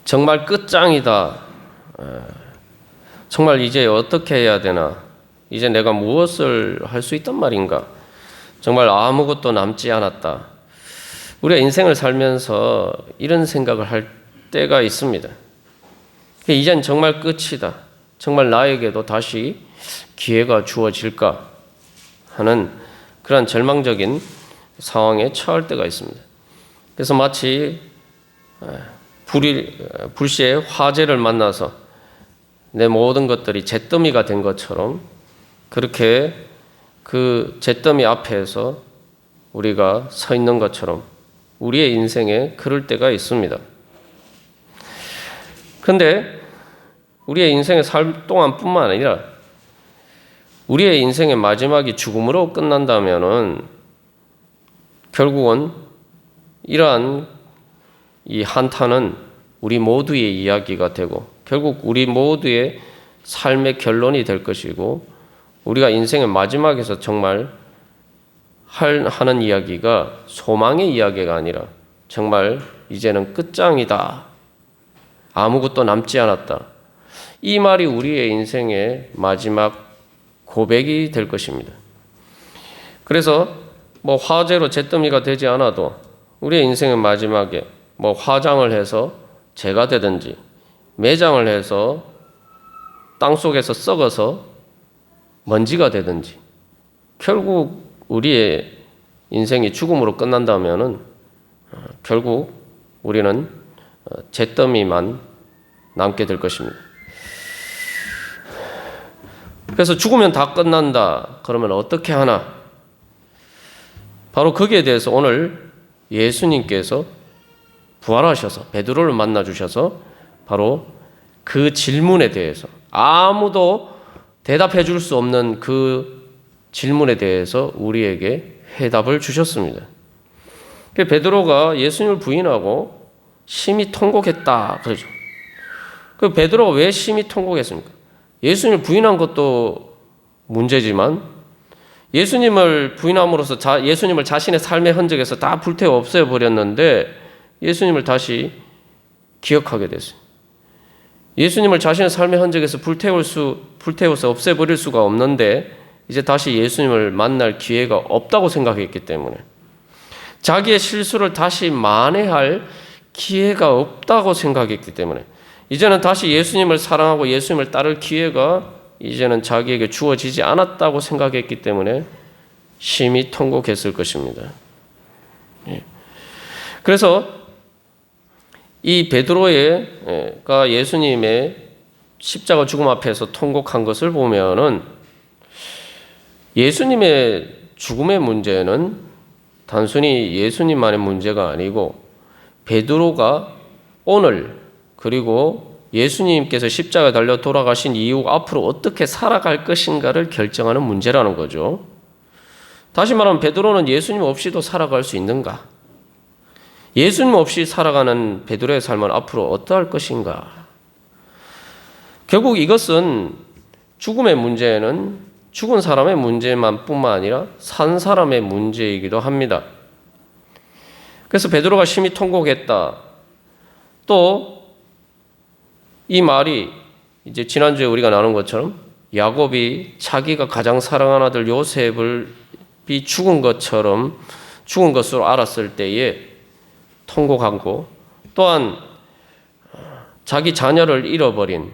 정말 끝장이다. 정말 이제 어떻게 해야 되나? 이제 내가 무엇을 할 수 있단 말인가? 정말 아무것도 남지 않았다. 우리가 인생을 살면서 이런 생각을 할 때가 있습니다. 이젠 정말 끝이다. 정말 나에게도 다시 기회가 주어질까 하는 그런 절망적인 상황에 처할 때가 있습니다. 그래서 마치 불시에 화재를 만나서 내 모든 것들이 잿더미가 된 것처럼 그렇게 그 잿더미 앞에서 우리가 서 있는 것처럼 우리의 인생에 그럴 때가 있습니다. 그런데 우리의 인생의 삶 동안뿐만 아니라 우리의 인생의 마지막이 죽음으로 끝난다면은 결국은 이러한 이 한탄은 우리 모두의 이야기가 되고 결국 우리 모두의 삶의 결론이 될 것이고 우리가 인생의 마지막에서 정말 하는 이야기가 소망의 이야기가 아니라 정말 이제는 끝장이다. 아무것도 남지 않았다. 이 말이 우리의 인생의 마지막 고백이 될 것입니다. 그래서 화재로 잿더미가 되지 않아도 우리의 인생의 마지막에 화장을 해서 재가 되든지 매장을 해서 땅속에서 썩어서 먼지가 되든지 결국 우리의 인생이 죽음으로 끝난다면은 결국 우리는 잿더미만 남게 될 것입니다. 그래서 죽으면 다 끝난다. 그러면 어떻게 하나? 바로 거기에 대해서 오늘 예수님께서 부활하셔서 베드로를 만나 주셔서 바로 그 질문에 대해서 아무도 대답해 줄 수 없는 그 질문에 대해서 우리에게 해답을 주셨습니다. 베드로가 예수님을 부인하고 심히 통곡했다 그러죠. 그 베드로가 왜 심히 통곡했습니까? 예수님을 부인한 것도 문제지만 예수님을 부인함으로써 예수님을 자신의 삶의 흔적에서 다 불태워 없애 버렸는데 예수님을 다시 기억하게 됐어요. 예수님을 자신의 삶의 흔적에서 불태워서 없애버릴 수가 없는데 이제 다시 예수님을 만날 기회가 없다고 생각했기 때문에 자기의 실수를 다시 만회할 기회가 없다고 생각했기 때문에 이제는 다시 예수님을 사랑하고 예수님을 따를 기회가 이제는 자기에게 주어지지 않았다고 생각했기 때문에 심히 통곡했을 것입니다. 그래서 이 베드로가 예수님의 십자가 죽음 앞에서 통곡한 것을 보면은 예수님의 죽음의 문제는 단순히 예수님만의 문제가 아니고 베드로가 오늘 그리고 예수님께서 십자가에 달려 돌아가신 이후 앞으로 어떻게 살아갈 것인가를 결정하는 문제라는 거죠. 다시 말하면 베드로는 예수님 없이도 살아갈 수 있는가? 예수님 없이 살아가는 베드로의 삶은 앞으로 어떠할 것인가? 결국 이것은 죽음의 문제는 죽은 사람의 문제만 뿐만 아니라 산 사람의 문제이기도 합니다. 그래서 베드로가 심히 통곡했다. 또 이 말이 이제 지난주에 우리가 나눈 것처럼 야곱이 자기가 가장 사랑하는 아들 요셉이 죽은 것으로 알았을 때에 통곡하고 또한 자기 자녀를 잃어버린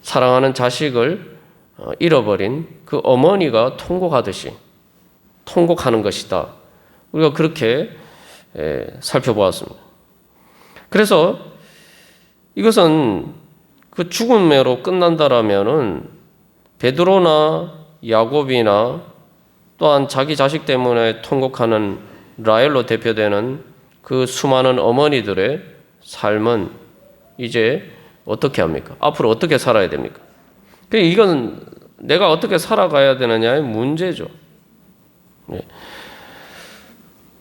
사랑하는 자식을 잃어버린 그 어머니가 통곡하듯이 통곡하는 것이다. 우리가 그렇게 살펴보았습니다. 그래서 이것은 그 죽음으로 끝난다라면은 베드로나 야곱이나 또한 자기 자식 때문에 통곡하는 라헬로 대표되는 그 수많은 어머니들의 삶은 이제 어떻게 합니까? 앞으로 어떻게 살아야 됩니까? 이건 내가 어떻게 살아가야 되느냐의 문제죠.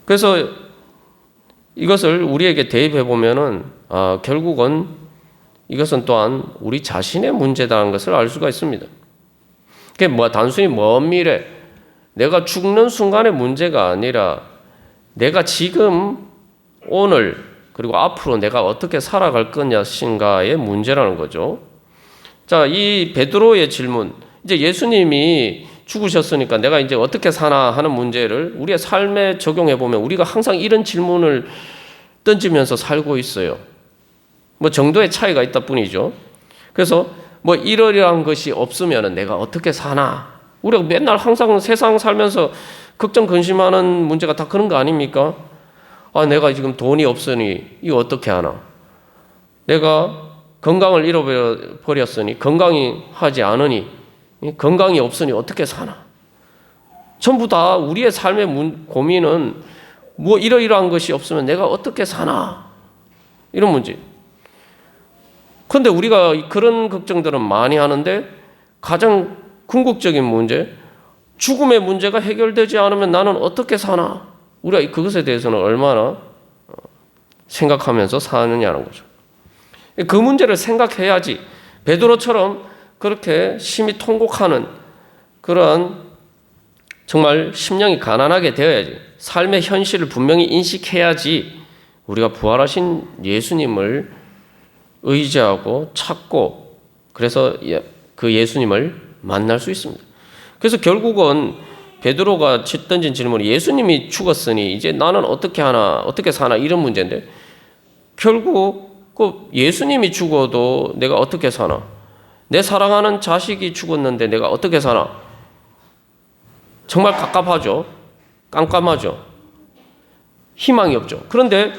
그래서 이것을 우리에게 대입해 보면은 결국은 이것은 또한 우리 자신의 문제다라는 것을 알 수가 있습니다. 그게 단순히 먼 미래, 내가 죽는 순간의 문제가 아니라 내가 지금 오늘 그리고 앞으로 내가 어떻게 살아갈 것인가의 문제라는 거죠. 자, 이 베드로의 질문, 이제 예수님이 죽으셨으니까 내가 이제 어떻게 사나 하는 문제를 우리의 삶에 적용해 보면 우리가 항상 이런 질문을 던지면서 살고 있어요. 뭐 정도의 차이가 있다 뿐이죠. 그래서 뭐 이러이러한 것이 없으면 내가 어떻게 사나? 우리가 맨날 항상 세상 살면서 걱정 근심하는 문제가 다 그런 거 아닙니까? 아, 내가 지금 돈이 없으니 이거 어떻게 하나? 내가 건강을 잃어버렸으니 건강이 하지 않으니 건강이 없으니 어떻게 사나? 전부 다 우리의 삶의 고민은 뭐 이러이러한 것이 없으면 내가 어떻게 사나? 이런 문제. 그런데 우리가 그런 걱정들은 많이 하는데 가장 궁극적인 문제, 죽음의 문제가 해결되지 않으면 나는 어떻게 사나? 우리가 그것에 대해서는 얼마나 생각하면서 사느냐는 거죠. 그 문제를 생각해야지 베드로처럼 그렇게 심히 통곡하는 그러한 정말 심령이 가난하게 되어야지, 삶의 현실을 분명히 인식해야지 우리가 부활하신 예수님을 의지하고 찾고 그래서 그 예수님을 만날 수 있습니다. 그래서 결국은 베드로가 던진 질문이 예수님이 죽었으니 이제 나는 어떻게 하나, 어떻게 사나 이런 문제인데 결국 그 예수님이 죽어도 내가 어떻게 사나? 내 사랑하는 자식이 죽었는데 내가 어떻게 사나? 정말 갑갑하죠. 깜깜하죠. 희망이 없죠. 그런데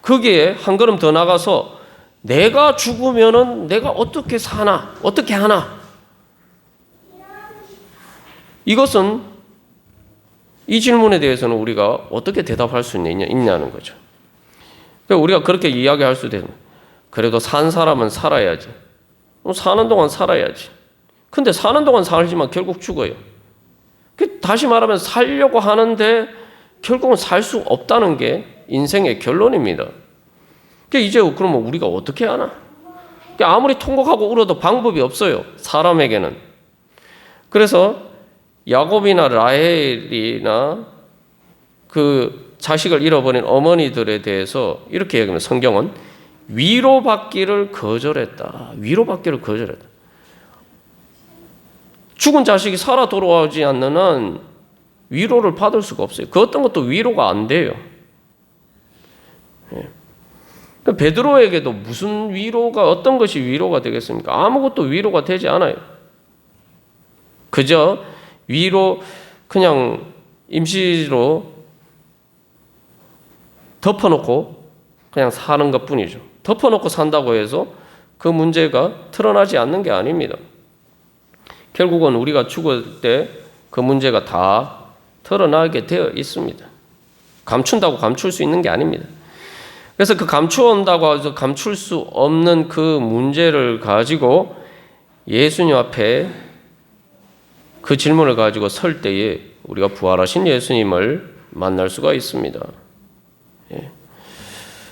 거기에 한 걸음 더 나가서 내가 죽으면은 내가 어떻게 사나? 어떻게 하나? 이것은 이 질문에 대해서는 우리가 어떻게 대답할 수 있냐는 거죠. 그러니까 우리가 그렇게 이야기할 수도 있는, 그래도 산 사람은 살아야지. 사는 동안 살아야지. 근데 사는 동안 살지만 결국 죽어요. 다시 말하면 살려고 하는데 결국은 살 수 없다는 게 인생의 결론입니다. 이제 그러면 우리가 어떻게 하나? 아무리 통곡하고 울어도 방법이 없어요. 사람에게는. 그래서 야곱이나 라헬이나 그 자식을 잃어버린 어머니들에 대해서 이렇게 얘기합니다. 성경은 위로받기를 거절했다. 위로받기를 거절했다. 죽은 자식이 살아 돌아오지 않는 한 위로를 받을 수가 없어요. 그 어떤 것도 위로가 안 돼요. 베드로에게도 무슨 위로가, 어떤 것이 위로가 되겠습니까? 아무것도 위로가 되지 않아요. 그저 위로 그냥 임시로 덮어놓고 그냥 사는 것 뿐이죠. 덮어놓고 산다고 해서 그 문제가 드러나지 않는 게 아닙니다. 결국은 우리가 죽을 때 그 문제가 다 드러나게 되어 있습니다. 감춘다고 감출 수 있는 게 아닙니다. 그래서 그 감추온다고 해서 감출 수 없는 그 문제를 가지고 예수님 앞에 그 질문을 가지고 설 때에 우리가 부활하신 예수님을 만날 수가 있습니다. 예.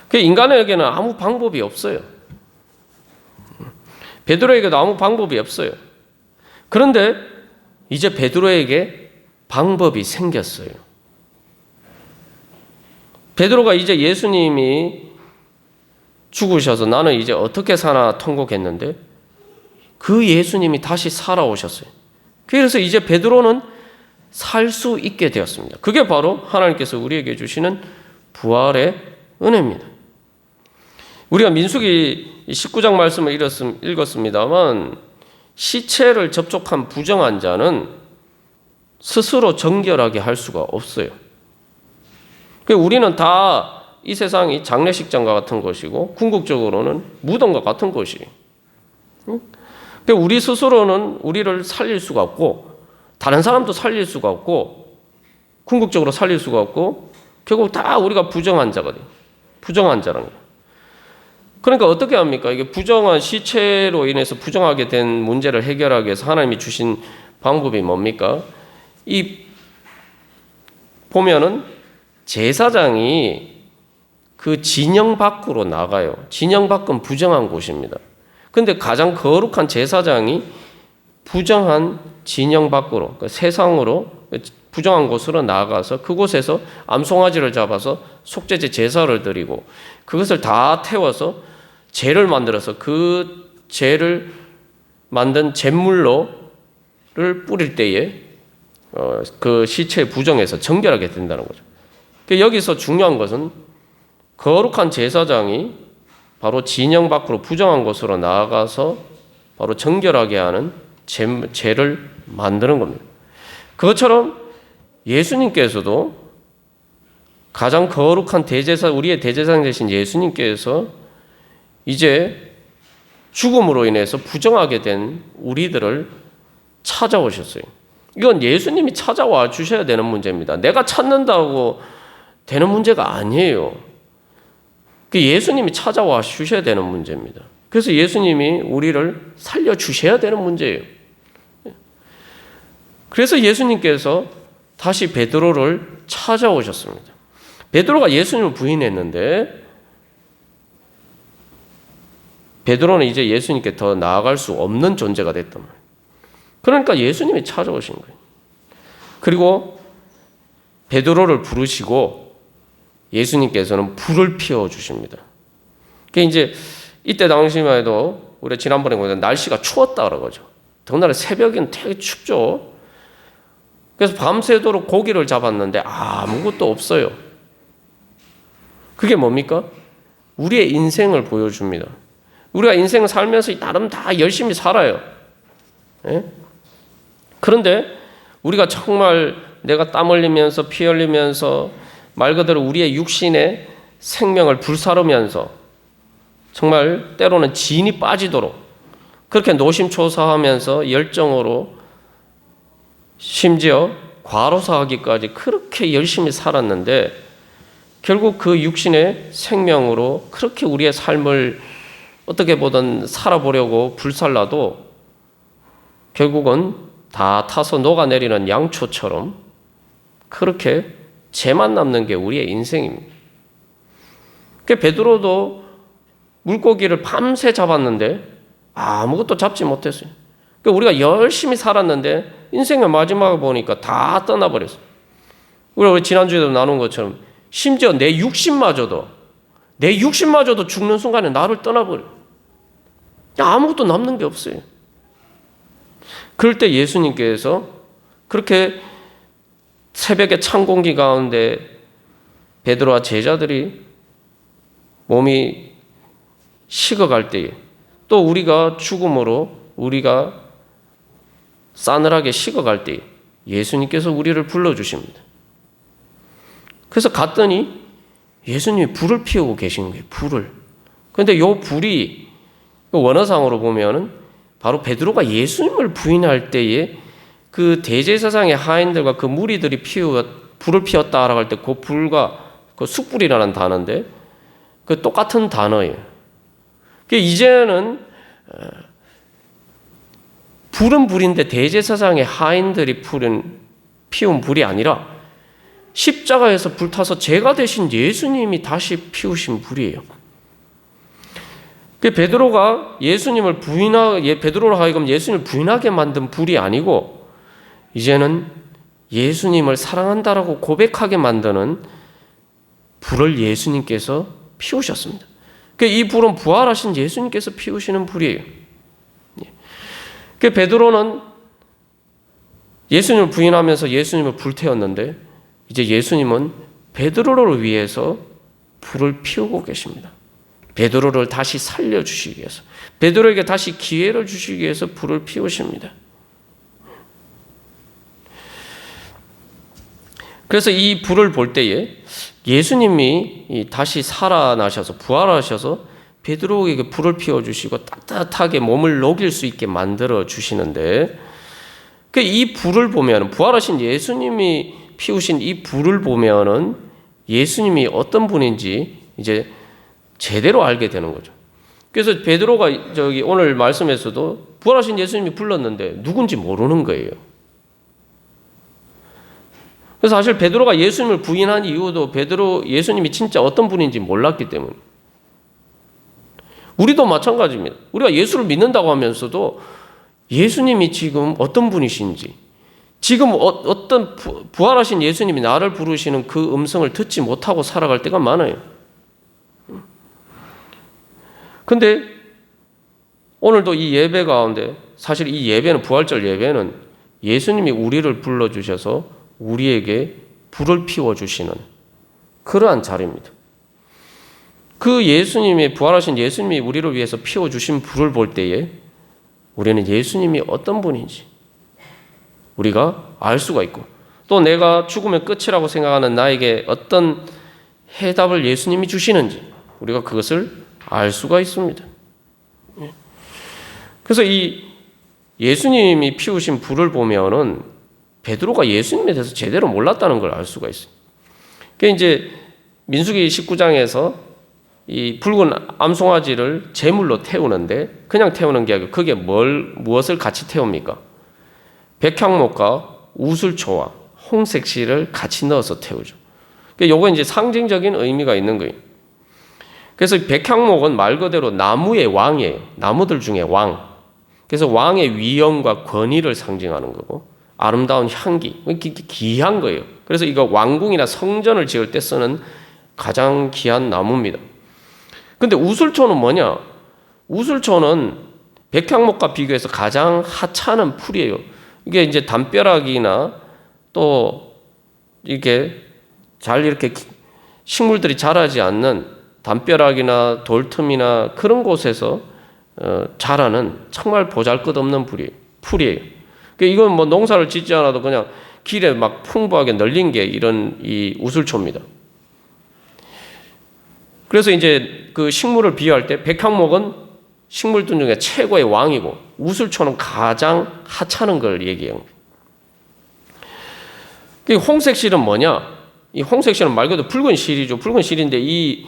그 인간에게는 아무 방법이 없어요. 베드로에게도 아무 방법이 없어요. 그런데 이제 베드로에게 방법이 생겼어요. 베드로가 이제 예수님이 죽으셔서 나는 이제 어떻게 사나 통곡했는데 그 예수님이 다시 살아오셨어요. 그래서 이제 베드로는 살 수 있게 되었습니다. 그게 바로 하나님께서 우리에게 주시는 부활의 은혜입니다. 우리가 민수기 19장 말씀을 읽었습니다만 시체를 접촉한 부정한 자는 스스로 정결하게 할 수가 없어요. 우리는 다 이 세상이 장례식장과 같은 것이고 궁극적으로는 무덤과 같은 것이에요. 우리 스스로는 우리를 살릴 수가 없고 다른 사람도 살릴 수가 없고 궁극적으로 살릴 수가 없고 결국 다 우리가 부정한 자거든요. 부정한 자라는 거예요. 그러니까 어떻게 합니까? 이게 부정한 시체로 인해서 부정하게 된 문제를 해결하기 위해서 하나님이 주신 방법이 뭡니까? 이 보면은 제사장이 그 진영 밖으로 나가요. 진영 밖은 부정한 곳입니다. 근데 가장 거룩한 제사장이 부정한 진영 밖으로, 그러니까 세상으로, 부정한 곳으로 나아가서 그곳에서 암송아지를 잡아서 속죄제 제사를 드리고 그것을 다 태워서 재를 만들어서 그 재를 만든 잿물로를 뿌릴 때에 그 시체의 부정에서 정결하게 된다는 거죠. 여기서 중요한 것은 거룩한 제사장이 바로 진영 밖으로 부정한 곳으로 나아가서 바로 정결하게 하는 재를 만드는 겁니다. 그것처럼 예수님께서도 가장 거룩한 대제사, 우리의 대제사장 되신 예수님께서 이제 죽음으로 인해서 부정하게 된 우리들을 찾아오셨어요. 이건 예수님이 찾아와 주셔야 되는 문제입니다. 내가 찾는다고 되는 문제가 아니에요. 그 예수님이 찾아와 주셔야 되는 문제입니다. 그래서 예수님이 우리를 살려주셔야 되는 문제예요. 그래서 예수님께서 다시 베드로를 찾아오셨습니다. 베드로가 예수님을 부인했는데 베드로는 이제 예수님께 더 나아갈 수 없는 존재가 됐단 말이에요. 그러니까 예수님이 찾아오신 거예요. 그리고 베드로를 부르시고 예수님께서는 불을 피워 주십니다. 그게 이제 이때 당시만 해도 우리 지난번에 보니까 날씨가 추웠다 그러죠. 더군다나 새벽에는 되게 춥죠. 그래서 밤새도록 고기를 잡았는데 아무것도 없어요. 그게 뭡니까? 우리의 인생을 보여줍니다. 우리가 인생을 살면서 나름 다 열심히 살아요. 예? 그런데 우리가 정말 내가 땀 흘리면서 피 흘리면서 말 그대로 우리의 육신의 생명을 불사르면서 정말 때로는 진이 빠지도록 그렇게 노심초사하면서 열정으로 심지어 과로사하기까지 그렇게 열심히 살았는데 결국 그 육신의 생명으로 그렇게 우리의 삶을 어떻게 보든 살아보려고 불살라도 결국은 다 타서 녹아내리는 양초처럼 그렇게 재만 남는 게 우리의 인생입니다. 베드로도 물고기를 밤새 잡았는데 아무것도 잡지 못했어요. 우리가 열심히 살았는데 인생의 마지막을 보니까 다 떠나버렸어요. 우리 지난주에도 나눈 것처럼 심지어 내 육신마저도 죽는 순간에 나를 떠나버려요. 아무것도 남는 게 없어요. 그럴 때 예수님께서 그렇게 새벽에 찬 공기 가운데 베드로와 제자들이 몸이 식어갈 때에 또 우리가 죽음으로 우리가 싸늘하게 식어갈 때에 예수님께서 우리를 불러주십니다. 그래서 갔더니 예수님이 불을 피우고 계시는 거예요. 불을. 그런데 이 불이 원어상으로 보면은 바로 베드로가 예수님을 부인할 때에 그 대제사장의 하인들과 그 무리들이 불을 피웠다라고 할 때 그 불과 그 숯불이라는 단어인데 그 똑같은 단어예요. 이제는 불은 불인데 대제사장의 하인들이 피운 불이 아니라 십자가에서 불타서 제가 되신 예수님이 다시 피우신 불이에요. 베드로가 베드로로 하여금 예수님을 부인하게 만든 불이 아니고 이제는 예수님을 사랑한다라고 고백하게 만드는 불을 예수님께서 피우셨습니다. 이 불은 부활하신 예수님께서 피우시는 불이에요. 베드로는 예수님을 부인하면서 예수님을 불태웠는데 이제 예수님은 베드로를 위해서 불을 피우고 계십니다. 베드로를 다시 살려주시기 위해서, 베드로에게 다시 기회를 주시기 위해서 불을 피우십니다. 그래서 이 불을 볼 때에 예수님이 다시 살아나셔서 부활하셔서 베드로에게 불을 피워주시고 따뜻하게 몸을 녹일 수 있게 만들어 주시는데 이 불을 보면 부활하신 예수님이 피우신 이 불을 보면은 예수님이 어떤 분인지 이제 제대로 알게 되는 거죠. 그래서 베드로가 오늘 말씀에서도 부활하신 예수님이 불렀는데 누군지 모르는 거예요. 그래서 사실 베드로가 예수님을 부인한 이유도 예수님이 진짜 어떤 분인지 몰랐기 때문에. 우리도 마찬가지입니다. 우리가 예수를 믿는다고 하면서도 예수님이 지금 어떤 분이신지, 지금 어떤 부활하신 예수님이 나를 부르시는 그 음성을 듣지 못하고 살아갈 때가 많아요. 근데 오늘도 이 예배 가운데 사실 이 예배는 부활절 예배는 예수님이 우리를 불러주셔서 우리에게 불을 피워주시는 그러한 자리입니다. 그 예수님이 부활하신 예수님이 우리를 위해서 피워주신 불을 볼 때에 우리는 예수님이 어떤 분인지 우리가 알 수가 있고 또 내가 죽으면 끝이라고 생각하는 나에게 어떤 해답을 예수님이 주시는지 우리가 그것을 알 수가 있습니다. 그래서 이 예수님이 피우신 불을 보면은 베드로가 예수님에 대해서 제대로 몰랐다는 걸 알 수가 있어요. 그게 이제 민수기 19장에서 이 붉은 암송아지를 제물로 태우는데 그냥 태우는 게 아니고 그게 무엇을 같이 태웁니까? 백향목과 우슬초와 홍색실을 같이 넣어서 태우죠. 요거 이제 상징적인 의미가 있는 거예요. 그래서 백향목은 말 그대로 나무의 왕이에요. 나무들 중에 왕. 그래서 왕의 위엄과 권위를 상징하는 거고 아름다운 향기, 귀한 거예요. 그래서 이거 왕궁이나 성전을 지을 때 쓰는 가장 귀한 나무입니다. 근데 우슬초는 뭐냐? 우슬초는 백향목과 비교해서 가장 하찮은 풀이에요. 이게 이제 담벼락이나 또 이렇게 잘 이렇게 식물들이 자라지 않는 담벼락이나 돌틈이나 그런 곳에서 자라는 정말 보잘것없는 풀이에요. 이건 뭐 농사를 짓지 않아도 그냥 길에 막 풍부하게 널린 게 이런 이 우슬초입니다. 그래서 이제 그 식물을 비유할 때 백향목은 식물들 중에 최고의 왕이고 우슬초는 가장 하찮은 걸 얘기해요. 홍색실은 뭐냐? 이 홍색실은 말 그대로 붉은 실이죠. 붉은 실인데 이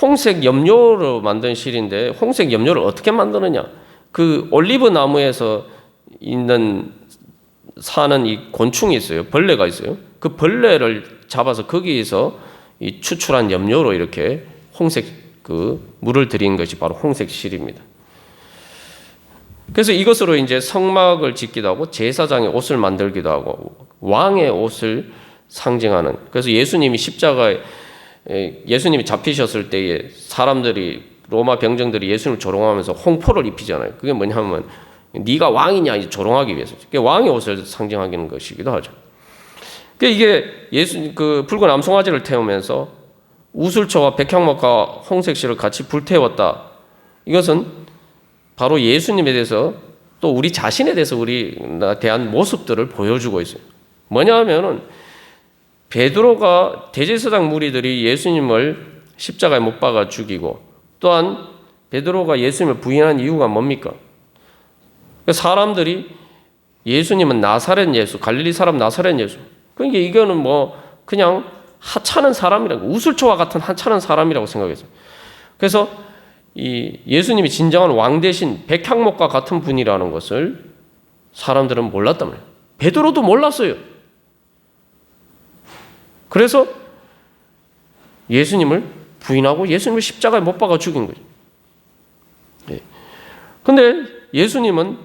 홍색 염료로 만든 실인데 홍색 염료를 어떻게 만드느냐? 그 올리브 나무에서 사는 이 곤충이 있어요. 벌레가 있어요. 그 벌레를 잡아서 거기에서 이 추출한 염료로 이렇게 홍색 그 물을 들인 것이 바로 홍색실입니다. 그래서 이것으로 이제 성막을 짓기도 하고 제사장의 옷을 만들기도 하고 왕의 옷을 상징하는. 그래서 예수님이 십자가에 예수님이 잡히셨을 때에 사람들이 로마 병정들이 예수님을 조롱하면서 홍포를 입히잖아요. 그게 뭐냐면 네가 왕이냐 이제 조롱하기 위해서. 그게 왕의 옷을 상징하는 것이기도 하죠. 이게 그 붉은 암송아지를 태우면서 우슬초와 백향목과 홍색실을 같이 불태웠다. 이것은 바로 예수님에 대해서 또 우리 자신에 대해서 우리에 대한 모습들을 보여주고 있어요. 뭐냐 하면은 베드로가 대제사장 무리들이 예수님을 십자가에 못 박아 죽이고 또한 베드로가 예수님을 부인한 이유가 뭡니까? 사람들이 예수님은 나사렛 예수, 갈릴리 사람 나사렛 예수. 그러니까 이거는 뭐 그냥 하찮은 사람이라고 우슬초와 같은 하찮은 사람이라고 생각했어요. 그래서 이 예수님이 진정한 왕 대신 백향목과 같은 분이라는 것을 사람들은 몰랐단 말이에요. 베드로도 몰랐어요. 그래서 예수님을 부인하고 예수님을 십자가에 못 박아 죽인 거죠. 그런데 예수님은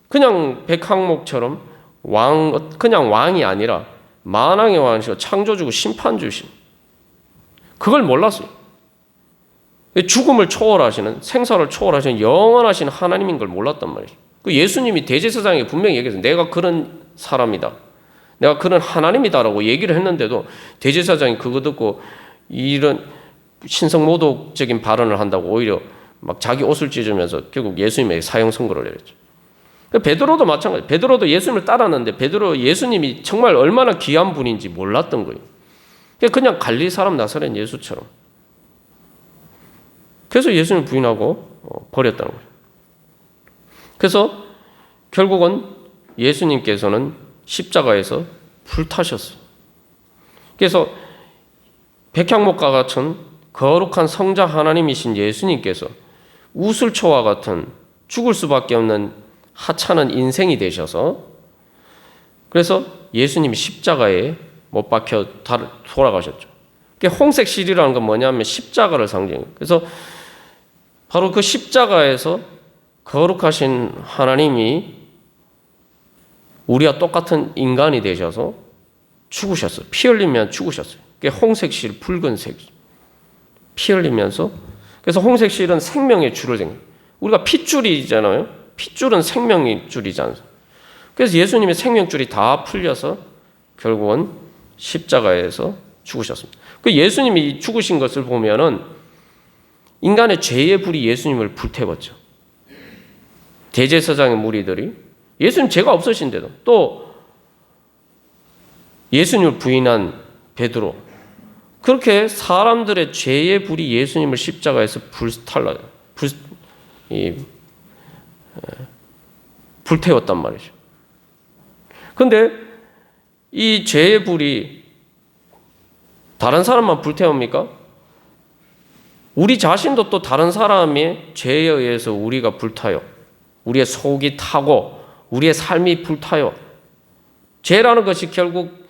그냥 백향목처럼 그냥 왕이 아니라 만왕의 왕이시고 창조주고 심판주신 그걸 몰랐어요. 죽음을 초월하시는 생사를 초월하시는 영원하신 하나님인 걸 몰랐단 말이죠. 그 예수님이 대제사장에 분명히 얘기했어요. 내가 그런 사람이다. 내가 그런 하나님이다라고 얘기를 했는데도 대제사장이 그거 듣고 이런 신성모독적인 발언을 한다고 오히려 막 자기 옷을 찢으면서 결국 예수님에게 사형 선고를 내렸죠. 베드로도 마찬가지. 베드로도 예수님을 따랐는데 베드로 예수님이 정말 얼마나 귀한 분인지 몰랐던 거예요. 그냥 갈릴리 사람 나사렛 예수처럼. 그래서 예수님을 부인하고 버렸다는 거예요. 그래서 결국은 예수님께서는 십자가에서 불타셨어요. 그래서 백향목과 같은 거룩한 성자 하나님이신 예수님께서 우슬초와 같은 죽을 수밖에 없는 하찮은 인생이 되셔서 그래서 예수님이 십자가에 못 박혀 돌아가셨죠. 홍색 실이라는 건 뭐냐면 십자가를 상징해요. 그래서 바로 그 십자가에서 거룩하신 하나님이 우리와 똑같은 인간이 되셔서 죽으셨어요. 피 흘리면 죽으셨어요. 그게 홍색실, 붉은색. 피 흘리면서. 그래서 홍색실은 생명의 줄을 생겨요. 우리가 핏줄이잖아요. 핏줄은 생명의 줄이잖아요. 그래서 예수님의 생명줄이 다 풀려서 결국은 십자가에서 죽으셨습니다. 그 예수님이 죽으신 것을 보면은 인간의 죄의 불이 예수님을 불태웠죠. 대제사장의 무리들이 예수님 죄가 없으신데도 또 예수님을 부인한 베드로 그렇게 사람들의 죄의 불이 예수님을 십자가에서 불태웠단 말이죠. 그런데 이 죄의 불이 다른 사람만 불태웁니까? 우리 자신도 또 다른 사람의 죄에 의해서 우리가 불타요. 우리의 속이 타고 우리의 삶이 불타요. 죄라는 것이 결국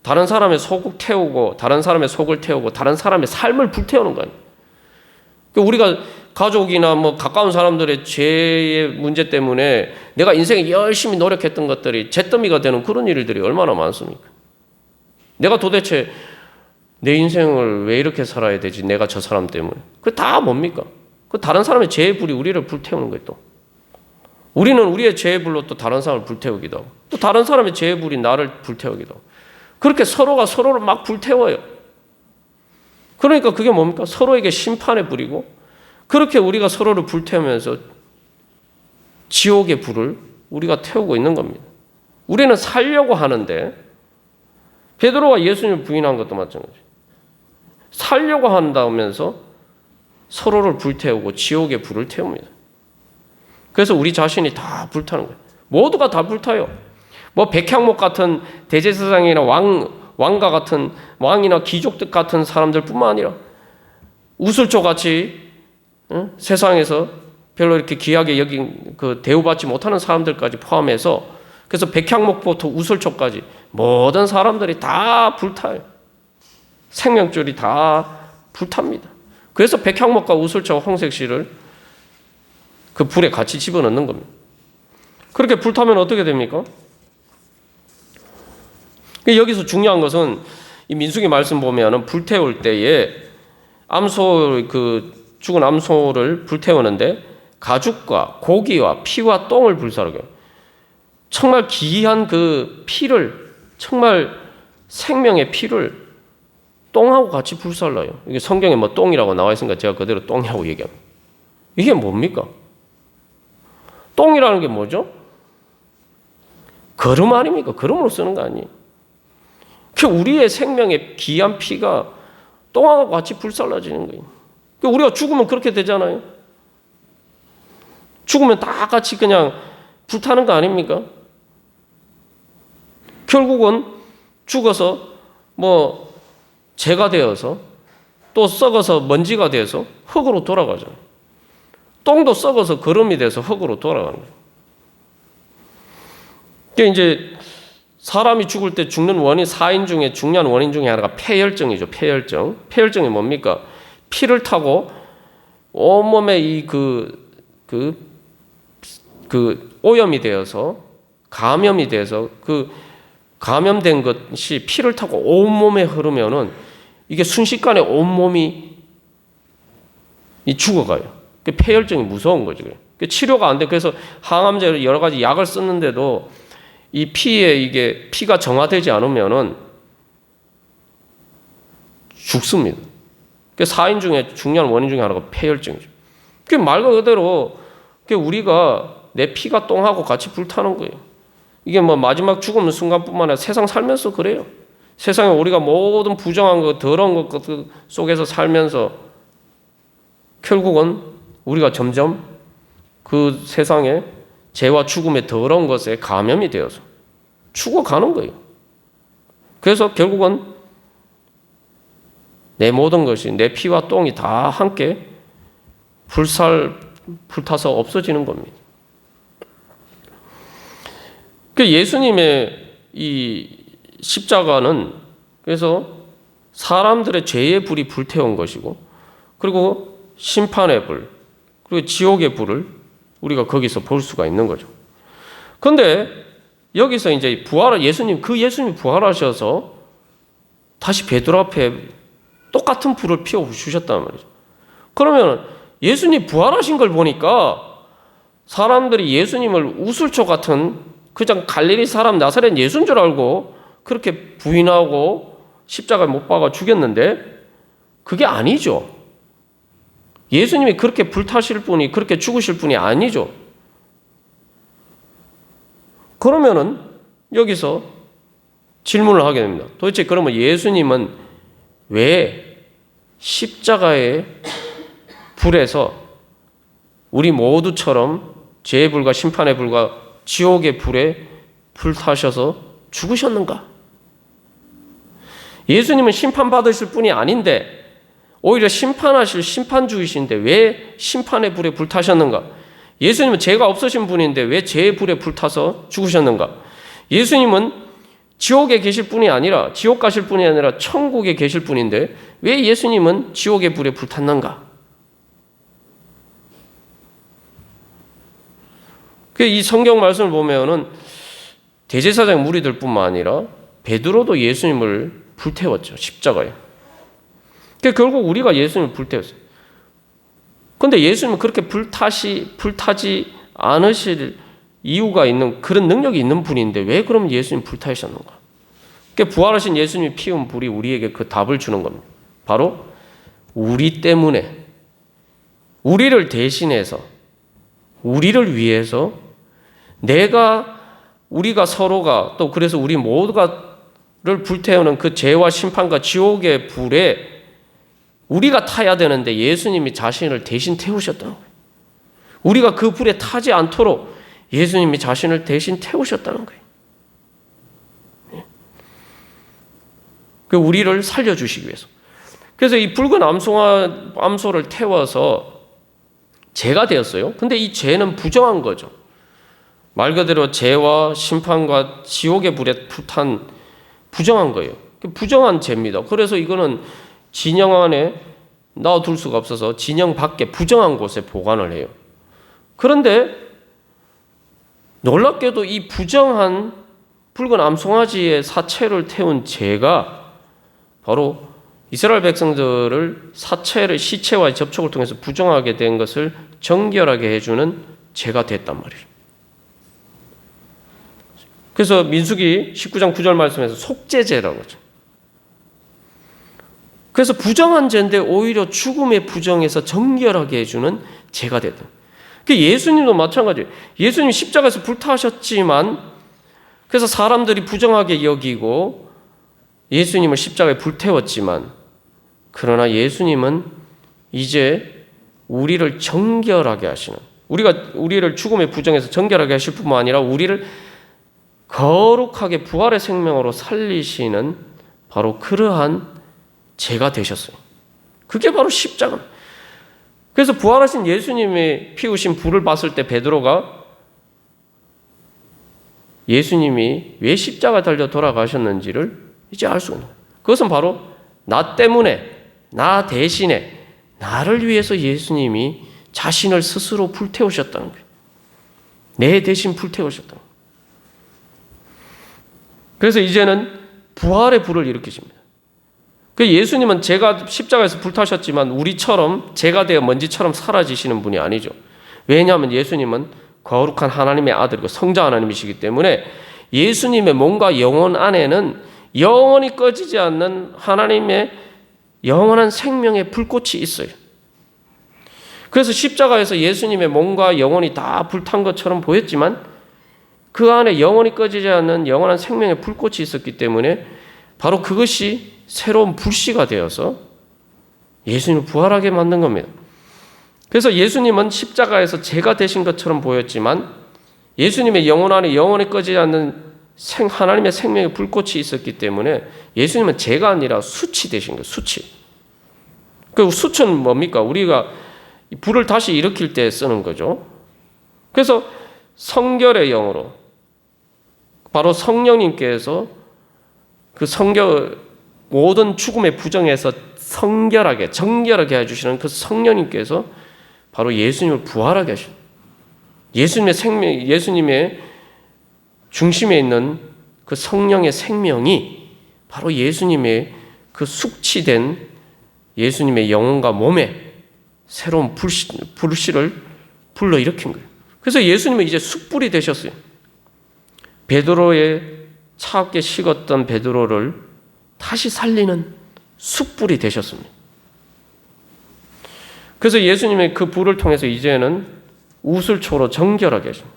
다른 사람의 속을 태우고 다른 사람의 속을 태우고 다른 사람의 삶을 불태우는 거예요. 우리가 가족이나 뭐 가까운 사람들의 죄의 문제 때문에 내가 인생에 열심히 노력했던 것들이 잿더미가 되는 그런 일들이 얼마나 많습니까? 내가 도대체 내 인생을 왜 이렇게 살아야 되지? 내가 저 사람 때문에. 그게 다 뭡니까? 그 다른 사람의 죄의 불이 우리를 불태우는 거예요, 또. 우리는 우리의 죄의 불로 또 다른 사람을 불태우기도 하고, 또 다른 사람의 죄의 불이 나를 불태우기도 하고. 그렇게 서로가 서로를 막 불태워요. 그러니까 그게 뭡니까? 서로에게 심판의 불이고, 그렇게 우리가 서로를 불태우면서 지옥의 불을 우리가 태우고 있는 겁니다. 우리는 살려고 하는데, 베드로가 예수님을 부인한 것도 마찬가지예요. 살려고 한다면서 서로를 불태우고 지옥의 불을 태웁니다. 그래서 우리 자신이 다 불타는 거예요. 모두가 다 불타요. 뭐 백향목 같은 대제사장이나 왕과 같은 왕이나 귀족들 같은 사람들뿐만 아니라 우슬초 같이 세상에서 별로 이렇게 귀하게 여긴 그 대우받지 못하는 사람들까지 포함해서 그래서 백향목부터 우슬초까지 모든 사람들이 다 불타요. 생명줄이 다 불탑니다. 그래서 백향목과 우슬초와 홍색실을 그 불에 같이 집어넣는 겁니다. 그렇게 불타면 어떻게 됩니까? 여기서 중요한 것은 이 민수기 말씀 보면은 불태울 때에 암소 죽은 암소를 불태우는데 가죽과 고기와 피와 똥을 불사르게 정말 귀한 그 피를 정말 생명의 피를 똥하고 같이 불살라요. 이게 성경에 뭐 똥이라고 나와 있으니까 제가 그대로 똥이라고 얘기합니다. 이게 뭡니까? 똥이라는 게 뭐죠? 거름 아닙니까? 거름으로 쓰는 거 아니에요. 우리의 생명의 귀한 피가 똥하고 같이 불살라지는 거예요. 우리가 죽으면 그렇게 되잖아요. 죽으면 다 같이 그냥 불타는 거 아닙니까? 결국은 죽어서 뭐 재가 되어서 또 썩어서 먼지가 돼서 흙으로 돌아가잖아요. 똥도 썩어서 거름이 돼서 흙으로 돌아가는 거예요. 그러니까 이제 사람이 죽을 때 죽는 원인, 사인 중에 중요한 원인 중에 하나가 폐혈증이죠. 폐혈증. 폐혈증이 뭡니까? 피를 타고 온몸에 오염이 되어서 감염이 돼서 그 감염된 것이 피를 타고 온몸에 흐르면은 이게 순식간에 온몸이 죽어가요. 폐혈증이 무서운 거죠. 치료가 안 돼. 그래서 항암제 여러 가지 약을 쓰는데도 이 피에 이게 피가 정화되지 않으면은 죽습니다. 사인 중에 중요한 원인 중에 하나가 폐혈증이죠. 그게 말 그대로 우리가 내 피가 똥하고 같이 불타는 거예요. 이게 뭐 마지막 죽음의 순간뿐만 아니라 세상 살면서 그래요. 세상에 우리가 모든 부정한 것, 더러운 것 속에서 살면서 결국은 우리가 점점 그 세상에 죄와 죽음의 더러운 것에 감염이 되어서 죽어가는 거예요. 그래서 결국은 내 모든 것이 내 피와 똥이 다 함께 불타서 없어지는 겁니다. 예수님의 이 십자가는 그래서 사람들의 죄의 불이 불태운 것이고 그리고 심판의 불 그리고 지옥의 불을 우리가 거기서 볼 수가 있는 거죠. 그런데 여기서 이제 예수님이 부활하셔서 다시 베드로 앞에 똑같은 불을 피워 주셨단 말이죠. 그러면 예수님 부활하신 걸 보니까 사람들이 예수님을 우슬초 같은 그냥 갈릴리 사람 나사렛 예수인 줄 알고 그렇게 부인하고 십자가에 못 박아 죽였는데 그게 아니죠. 예수님이 그렇게 불타실 분이, 그렇게 죽으실 분이 아니죠. 그러면은 여기서 질문을 하게 됩니다. 도대체 그러면 예수님은 왜 십자가의 불에서 우리 모두처럼 죄의 불과 심판의 불과 지옥의 불에 불타셔서 죽으셨는가? 예수님은 심판받으실 분이 아닌데 오히려 심판하실 심판주이신데 왜 심판의 불에 불타셨는가? 예수님은 죄가 없으신 분인데 왜 죄의 불에 불타서 죽으셨는가? 예수님은 지옥에 계실 분이 아니라, 지옥 가실 분이 아니라 천국에 계실 분인데 왜 예수님은 지옥의 불에 불탔는가? 이 성경 말씀을 보면은 대제사장 무리들뿐만 아니라 베드로도 예수님을 불태웠죠. 십자가에. 결국 우리가 예수님을 불태웠어요. 그런데 예수님은 그렇게 불타지 않으실 이유가 있는, 그런 능력이 있는 분인데 왜 그럼 예수님 불타셨는가? 부활하신 예수님이 피운 불이 우리에게 그 답을 주는 겁니다. 바로 우리 때문에, 우리를 대신해서, 우리를 위해서 우리가 서로가, 또 그래서 우리 모두가를 불태우는 그 죄와 심판과 지옥의 불에 우리가 타야 되는데 예수님이 자신을 대신 태우셨다는 거예요. 우리가 그 불에 타지 않도록 예수님이 자신을 대신 태우셨다는 거예요. 우리를 살려주시기 위해서. 그래서 이 붉은 암소를 태워서 죄가 되었어요. 근데 이 죄는 부정한 거죠. 말 그대로 죄와 심판과 지옥의 불에 불탄 부정한 거예요. 부정한 죄입니다. 그래서 이거는 진영 안에 놔둘 수가 없어서 진영 밖에 부정한 곳에 보관을 해요. 그런데 놀랍게도 이 부정한 붉은 암송아지의 사체를 태운 죄가 바로 이스라엘 백성들을 시체와의 접촉을 통해서 부정하게 된 것을 정결하게 해주는 죄가 됐단 말이에요. 그래서 민수기 19장 9절 말씀에서 속죄죄라고 하죠. 그래서 부정한 죄인데 오히려 죽음의 부정에서 정결하게 해주는 죄가 됐다. 예수님도 마찬가지예요. 예수님 십자가에서 불타셨지만 그래서 사람들이 부정하게 여기고 예수님을 십자가에 불태웠지만 그러나 예수님은 이제 우리를 정결하게 하시는, 우리를 죽음의 부정에서 정결하게 하실 뿐만 아니라 우리를 거룩하게 부활의 생명으로 살리시는 바로 그러한 죄가 되셨어요. 그게 바로 십자가입니다. 그래서 부활하신 예수님이 피우신 불을 봤을 때 베드로가 예수님이 왜 십자가 달려 돌아가셨는지를 이제 알 수 있는 거예요. 그것은 바로 나 때문에, 나 대신에 나를 위해서 예수님이 자신을 스스로 불태우셨다는 거예요. 내 대신 불태우셨다는 거예요. 그래서 이제는 부활의 불을 일으키십니다. 예수님은 죄가 십자가에서 불타셨지만 우리처럼 죄가 되어 먼지처럼 사라지시는 분이 아니죠. 왜냐하면 예수님은 거룩한 하나님의 아들이고 성자 하나님이시기 때문에 예수님의 몸과 영혼 안에는 영원히 꺼지지 않는 하나님의 영원한 생명의 불꽃이 있어요. 그래서 십자가에서 예수님의 몸과 영혼이 다 불탄 것처럼 보였지만 그 안에 영원히 꺼지지 않는 영원한 생명의 불꽃이 있었기 때문에 바로 그것이 새로운 불씨가 되어서 예수님을 부활하게 만든 겁니다. 그래서 예수님은 십자가에서 죄가 되신 것처럼 보였지만 예수님의 영혼 안에 영원히 꺼지지 않는 하나님의 생명의 불꽃이 있었기 때문에 예수님은 죄가 아니라 수치 되신 거예요. 수치. 그 수치는 뭡니까? 우리가 불을 다시 일으킬 때 쓰는 거죠. 그래서 성결의 영으로 바로 성령님께서 그 모든 죽음의 부정에서 정결하게 해주시는 그 성령님께서 바로 예수님을 부활하게 하신 예수님의 중심에 있는 그 성령의 생명이 바로 예수님의 그 숙취된 예수님의 영혼과 몸에 새로운 불씨를 불러일으킨 거예요. 그래서 예수님은 이제 숯불이 되셨어요. 베드로의 차갑게 식었던 베드로를 다시 살리는 숯불이 되셨습니다. 그래서 예수님의 그 불을 통해서 이제는 우슬초로 정결하게 하십니다.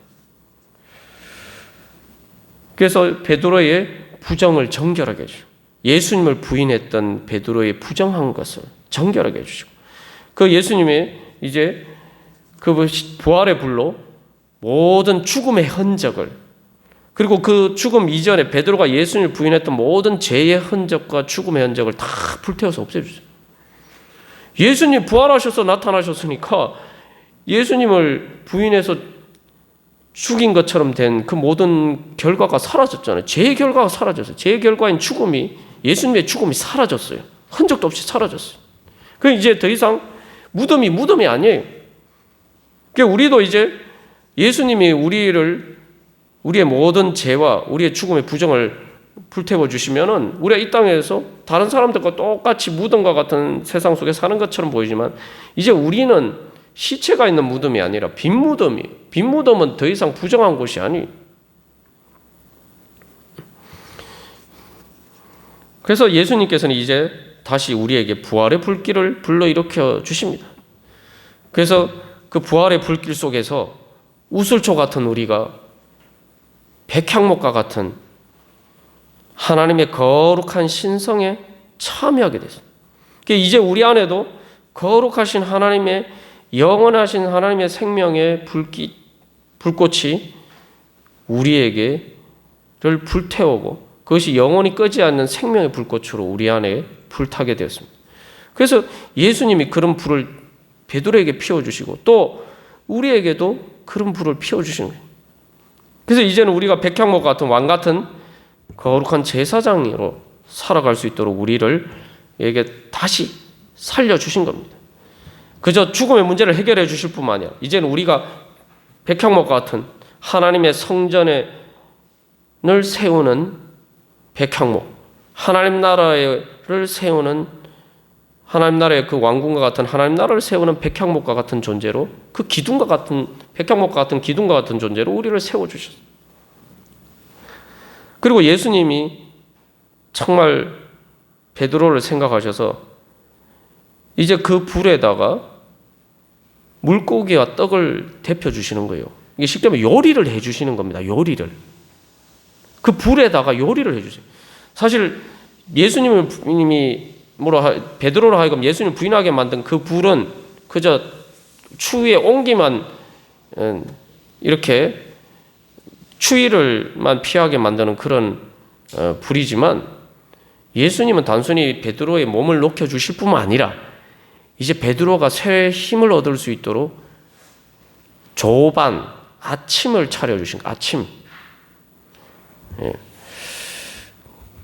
그래서 베드로의 부정을 정결하게 해주시고 예수님을 부인했던 베드로의 부정한 것을 정결하게 해주시고 그 예수님의 이제 그 부활의 불로 모든 죽음의 흔적을 그리고 그 죽음 이전에 베드로가 예수님을 부인했던 모든 죄의 흔적과 죽음의 흔적을 다 불태워서 없애주세요. 예수님 부활하셔서 나타나셨으니까 예수님을 부인해서 죽인 것처럼 된 그 모든 결과가 사라졌잖아요. 죄의 결과가 사라졌어요. 죄의 결과인 죽음이 예수님의 죽음이 사라졌어요. 흔적도 없이 사라졌어요. 그럼 이제 더 이상 무덤이 아니에요. 그러니까 우리도 이제 예수님이 우리의 모든 죄와 우리의 죽음의 부정을 불태워 주시면은 우리가 이 땅에서 다른 사람들과 똑같이 무덤과 같은 세상 속에 사는 것처럼 보이지만 이제 우리는 시체가 있는 무덤이 아니라 빈 무덤이에요. 빈 무덤은 더 이상 부정한 곳이 아니에요. 그래서 예수님께서는 이제 다시 우리에게 부활의 불길을 불러일으켜 주십니다. 그래서 그 부활의 불길 속에서 우슬초 같은 우리가 백향목과 같은 하나님의 거룩한 신성에 참여하게 됐습니다. 이제 우리 안에도 거룩하신 하나님의 영원하신 하나님의 생명의 불꽃이 우리에게를 불태우고 그것이 영원히 끄지 않는 생명의 불꽃으로 우리 안에 불타게 되었습니다. 그래서 예수님이 그런 불을 베드로에게 피워주시고 또 우리에게도 그런 불을 피워주시는 거예요. 그래서 이제는 우리가 백향목 같은 왕 같은 거룩한 제사장으로 살아갈 수 있도록 우리에게 다시 살려주신 겁니다. 그저 죽음의 문제를 해결해 주실 뿐만 아니라 이제는 우리가 백향목 같은 하나님의 성전을 세우는 백향목, 하나님 나라를 세우는 하나님 나라의 그 왕궁과 같은 하나님 나라를 세우는 백향목과 같은 존재로 그 기둥과 같은 백향목과 같은 기둥과 같은 존재로 우리를 세워주셨어요. 그리고 예수님이 정말 베드로를 생각하셔서 이제 그 불에다가 물고기와 떡을 데펴주시는 거예요. 이게 쉽게 말하면 요리를 해주시는 겁니다. 요리를. 그 불에다가 요리를 해주세요. 사실 예수님이 베드로로 하여금 예수님을 부인하게 만든 그 불은 그저 추위에 온기만 이렇게 추위를만 피하게 만드는 그런 불이지만 예수님은 단순히 베드로의 몸을 녹여주실 뿐만 아니라 이제 베드로가 새 힘을 얻을 수 있도록 조반 아침을 차려주신 거예요. 아침. 예.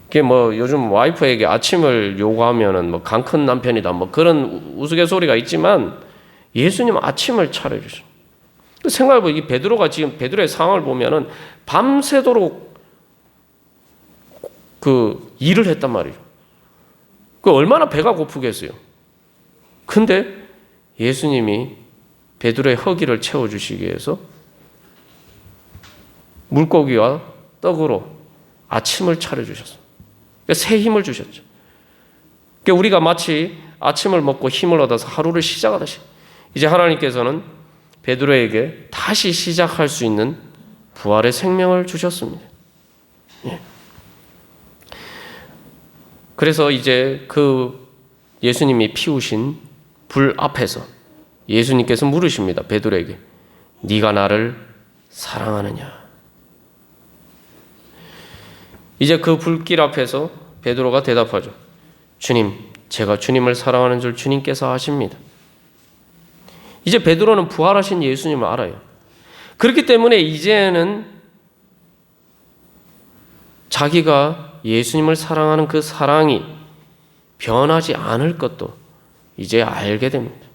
그게 요즘 와이프에게 아침을 요구하면은 강 큰 남편이다 그런 우스갯소리가 있지만 예수님 아침을 차려주셔. 생각해보면 이 베드로가 지금 베드로의 상황을 보면은 밤새도록 그 일을 했단 말이죠. 그 얼마나 배가 고프겠어요. 근데 예수님이 베드로의 허기를 채워주시기 위해서 물고기와 떡으로 아침을 차려주셨어요. 그러니까 새 힘을 주셨죠. 그러니까 우리가 마치 아침을 먹고 힘을 얻어서 하루를 시작하듯이 이제 하나님께서는 베드로에게 다시 시작할 수 있는 부활의 생명을 주셨습니다. 예. 그래서 이제 그 예수님이 피우신 불 앞에서 예수님께서 물으십니다. 베드로에게 네가 나를 사랑하느냐. 이제 그 불길 앞에서 베드로가 대답하죠. 주님, 제가 주님을 사랑하는 줄 주님께서 아십니다. 이제 베드로는 부활하신 예수님을 알아요. 그렇기 때문에 이제는 자기가 예수님을 사랑하는 그 사랑이 변하지 않을 것도 이제 알게 됩니다.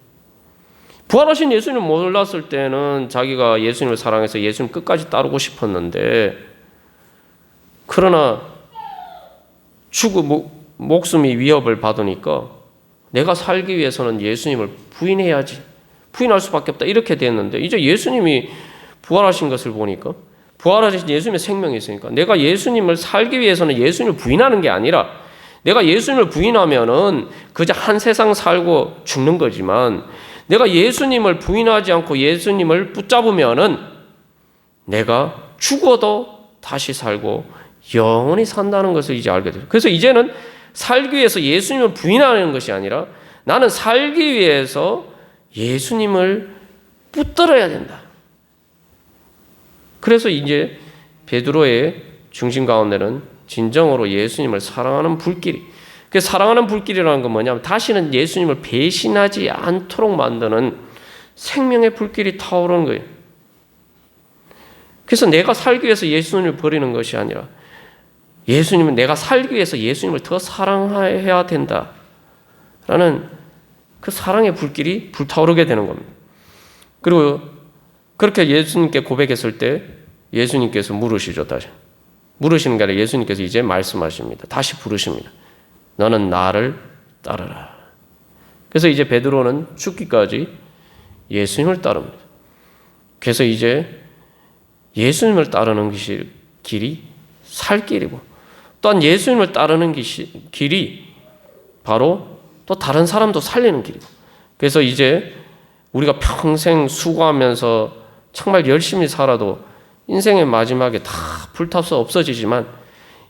부활하신 예수님을 몰랐을 때는 자기가 예수님을 사랑해서 예수님 끝까지 따르고 싶었는데 그러나 목숨이 위협을 받으니까 내가 살기 위해서는 예수님을 부인해야지. 부인할 수밖에 없다. 이렇게 됐는데 이제 예수님이 부활하신 것을 보니까 부활하신 예수님의 생명이 있으니까 내가 예수님을 살기 위해서는 예수님을 부인하는 게 아니라 내가 예수님을 부인하면은 그저 한 세상 살고 죽는 거지만 내가 예수님을 부인하지 않고 예수님을 붙잡으면은 내가 죽어도 다시 살고 영원히 산다는 것을 이제 알게 돼요. 그래서 이제는 살기 위해서 예수님을 부인하는 것이 아니라 나는 살기 위해서 예수님을 붙들어야 된다. 그래서 이제 베드로의 중심 가운데는 진정으로 예수님을 사랑하는 불길이. 그 사랑하는 불길이라는 건 뭐냐면 다시는 예수님을 배신하지 않도록 만드는 생명의 불길이 타오르는 거예요. 그래서 내가 살기 위해서 예수님을 버리는 것이 아니라 예수님은 내가 살기 위해서 예수님을 더 사랑해야 된다라는 그 사랑의 불길이 불타오르게 되는 겁니다. 그리고 그렇게 예수님께 고백했을 때 예수님께서 물으시죠. 다시 물으시는 게 아니라 예수님께서 이제 말씀하십니다. 다시 부르십니다. 너는 나를 따르라. 그래서 이제 베드로는 죽기까지 예수님을 따릅니다. 그래서 이제 예수님을 따르는 길이 살 길이고 또한 예수님을 따르는 길이 바로 또 다른 사람도 살리는 길이고 그래서 이제 우리가 평생 수고하면서 정말 열심히 살아도 인생의 마지막에 다 불타서 없어지지만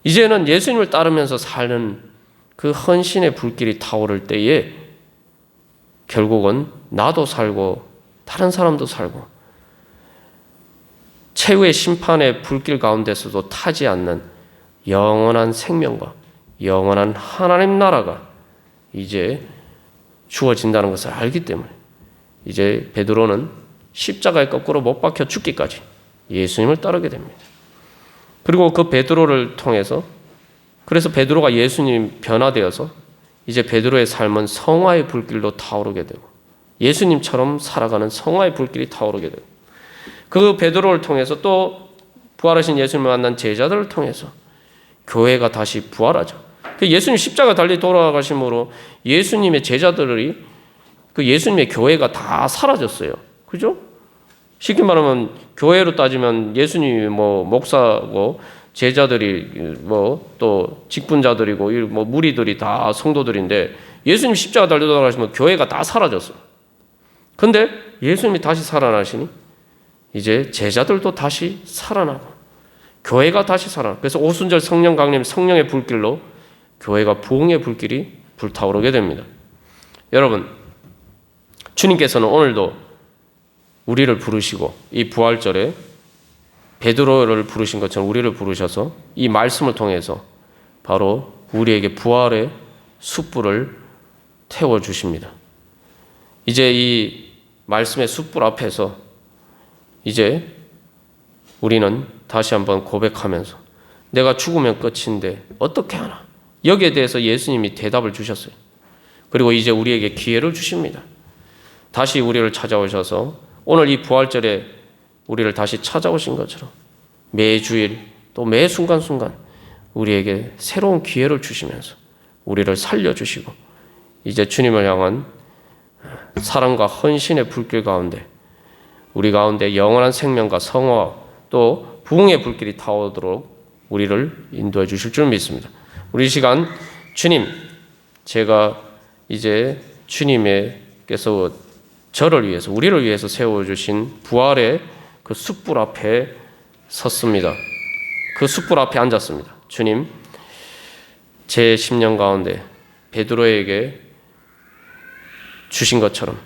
이제는 예수님을 따르면서 사는 그 헌신의 불길이 타오를 때에 결국은 나도 살고 다른 사람도 살고 최후의 심판의 불길 가운데서도 타지 않는 영원한 생명과 영원한 하나님 나라가 이제 주어진다는 것을 알기 때문에 이제 베드로는 십자가에 거꾸로 못 박혀 죽기까지 예수님을 따르게 됩니다. 그리고 그 베드로를 통해서 그래서 베드로가 예수님 변화되어서 이제 베드로의 삶은 성화의 불길로 타오르게 되고 예수님처럼 살아가는 성화의 불길이 타오르게 되고 그 베드로를 통해서 또 부활하신 예수님을 만난 제자들을 통해서 교회가 다시 부활하죠. 예수님 십자가 달리 돌아가심으로 예수님의 제자들이 그 예수님의 교회가 다 사라졌어요. 그죠? 쉽게 말하면 교회로 따지면 예수님이 목사고 제자들이 또 직분자들이고 무리들이 다 성도들인데 예수님 십자가 달리 돌아가시면 교회가 다 사라졌어요. 근데 예수님이 다시 살아나시니 이제 제자들도 다시 살아나고 교회가 다시 살아나고 그래서 오순절 성령 강림 성령의 불길로 교회가 부흥의 불길이 불타오르게 됩니다. 여러분 주님께서는 오늘도 우리를 부르시고 이 부활절에 베드로를 부르신 것처럼 우리를 부르셔서 이 말씀을 통해서 바로 우리에게 부활의 숯불을 태워주십니다. 이제 이 말씀의 숯불 앞에서 이제 우리는 다시 한번 고백하면서 내가 죽으면 끝인데 어떻게 하나? 여기에 대해서 예수님이 대답을 주셨어요. 그리고 이제 우리에게 기회를 주십니다. 다시 우리를 찾아오셔서 오늘 이 부활절에 우리를 다시 찾아오신 것처럼 매주일 또 매 순간순간 우리에게 새로운 기회를 주시면서 우리를 살려주시고 이제 주님을 향한 사랑과 헌신의 불길 가운데 우리 가운데 영원한 생명과 성화 또 부흥의 불길이 타오르도록 우리를 인도해 주실 줄 믿습니다. 우리 시간 주님 제가 이제 주님께서 저를 위해서 우리를 위해서 세워주신 부활의 그 숯불 앞에 섰습니다. 그 숯불 앞에 앉았습니다. 주님 제 10년 가운데 베드로에게 주신 것처럼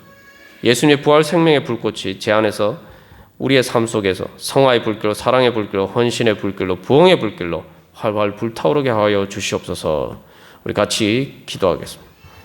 예수님의 부활 생명의 불꽃이 제 안에서 우리의 삶 속에서 성화의 불길로 사랑의 불길로 헌신의 불길로 부흥의 불길로 활활 불타오르게 하여 주시옵소서. 우리 같이 기도하겠습니다.